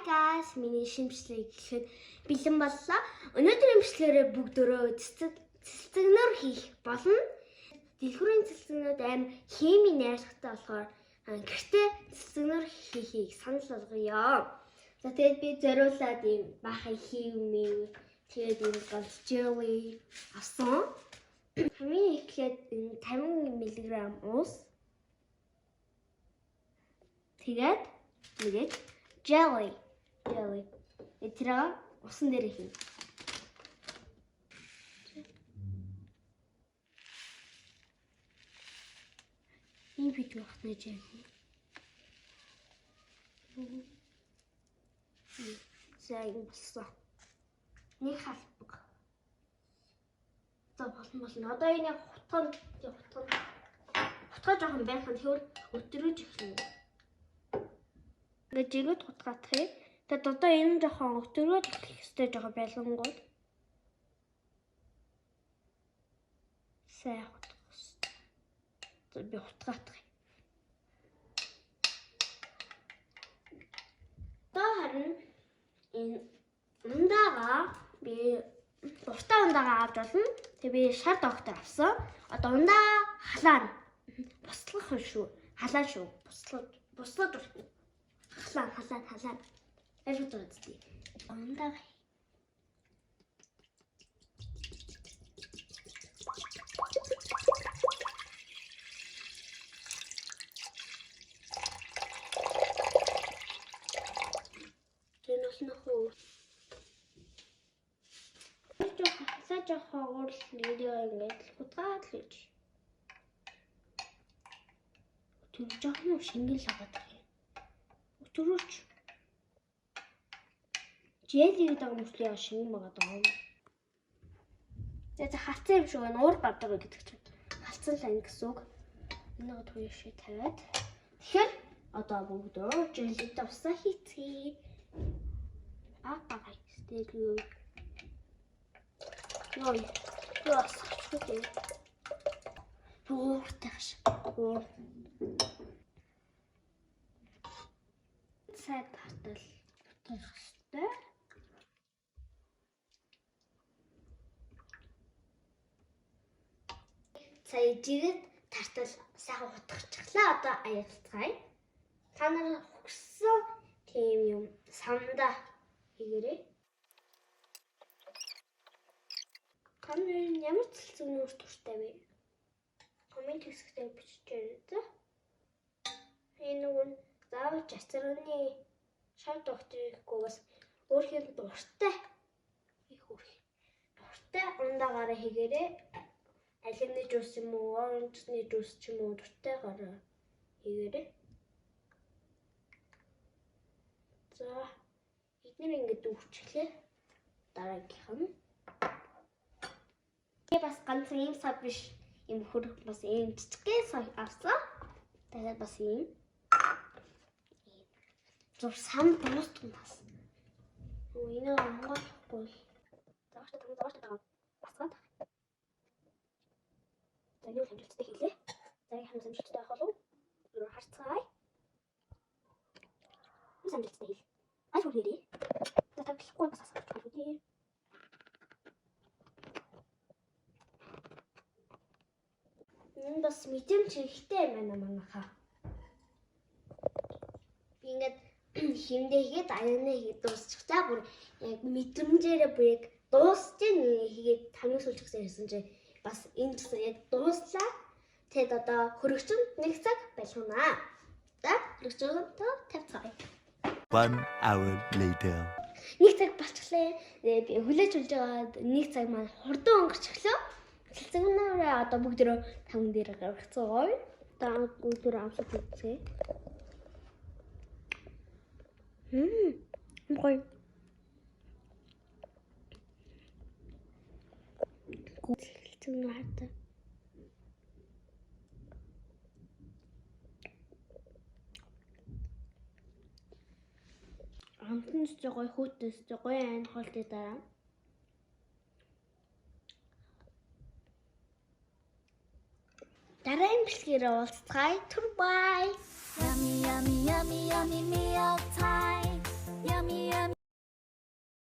guys, миний шимжлэг гэхэд бэлэн боллоо. Өнөөдрийн имжлэгээрээ бүгдөө цэцэгнөр хийх болно. Дэлгүүрийн цэцэгнүүд амар хими найрлагатай болохоор гэртээ цэцэгнөр хийхийг санал болгоё. За тэгээд би зориулаад ийм баахан хийвмээ. Тэгээд ийм ганц jelly авсан. Хамгийн эхлээд 50 мг ус. Тэгээд нэг jelly. Этрэг усан дээр хий. Ийм видео хатна jelly. Сайн болсон. Нэг халбаг. За болно. Одоо энэ хутганд жоохон байх нь тэгвэл өдрөж эхэлнэ. Ингээд жигэд хутгаахыг. Тэгээд одоо энэ жоохон өдрөж эхлэх ёстой жоохон байлгангууд. Сайн хутгах ёстой. За би хутгаах. Одоо харин энэ ундаага би дуртай ундаага авч болно. Тэгээ би шар доктор авсан. Одоо ундаа халаана. Буслах шүү. Халаан шүү. Буслаад болно. Халаан. Ажид үзтий. Ундаа жоохон видео ингээд хутгаад л гэж. Тэр жоохон шингэл лагаад байна. Өтөрөөч. Jelly гэдэг мөслийн шингэн байгаа даа. Тэгээд хацсан юм шиг байна. Уур бадаг гэдэг чинь. Халцсан л ань гэсэн үг. Энийг туяа шиг тавиад. Тэгэхээр одоо бүгдөө jelly-тэй усаа хийцгээе. Бага стейл Ой, яас чүтээ. Буурташ. Цай тартал утгах хэрэгтэй. Цай жигэд тартал сайхан утгачихлаа. Одоо аяалцгаая. Та нар хөксөн тийм юм сандаа хийгээрэй. Камерын ямар цэлцэгнүүр туртай вэ? Коммент хэсэгтээ бичээрэй за. Энэ нэг заавал ачаарны шар докторыхгүй бас өөрхийн дуртай их үрх. Дуртай ундаагаараа хийгээрэй. Алимны жуус юм уу, оранжны жуус ч юм уу дуртайгаараа хийгээрэй. За эдгээр ингэж дүүрчихлээ. Дараагийнх нь бас ганцхан ийм сав биш юм хөрөх бас ийм цэцгээ сав авсан. Тэгээд бас ийм зур сан дуустсан бас. Энэ онгойлохгүй. Заавал басгаад. За юу хэмжилттэй хийлээ. За яг хэмжилттэй байх болов уу? Юу харцгаая. Юу хэмжилттэй хий. Аж хүрээ. За таглахгүй бас асууж байна. Энэ бас мэдэмж хэрэгтэй юм байна манайхаа. Би ингээд химдээгээд аяна хийгээд дуусчихлаа. Бүр яг мэдрэмжээрээ бүр яг дуусч хийгээд хамгийн сүүлд гэсэн хэлсэн чинь бас энэ гэсэн яг дууслаа. Тэгэд одоо хөрөгчөнд 1 цаг байлгана. За хөрөгчөнд 50 цаг. 1 hour later. 1 цаг болчихлаа. Би хүлээж үлж байгаа 1 цаг маань хурдан өнгөрчихлөө. Цэцэгнэрээ одоо бүгдөө таван дээр гаргацгаая. Одоо бүгдөө авсаж үзье. Гоё. Цэцэгнэрээ. Амтнаас гоё хүүтээс гоё айн хоолтой дараа. Дараагийн бичлэгээр уулзцгаая. Түр бай. Yummy, yummy, yummy, yummy meal time.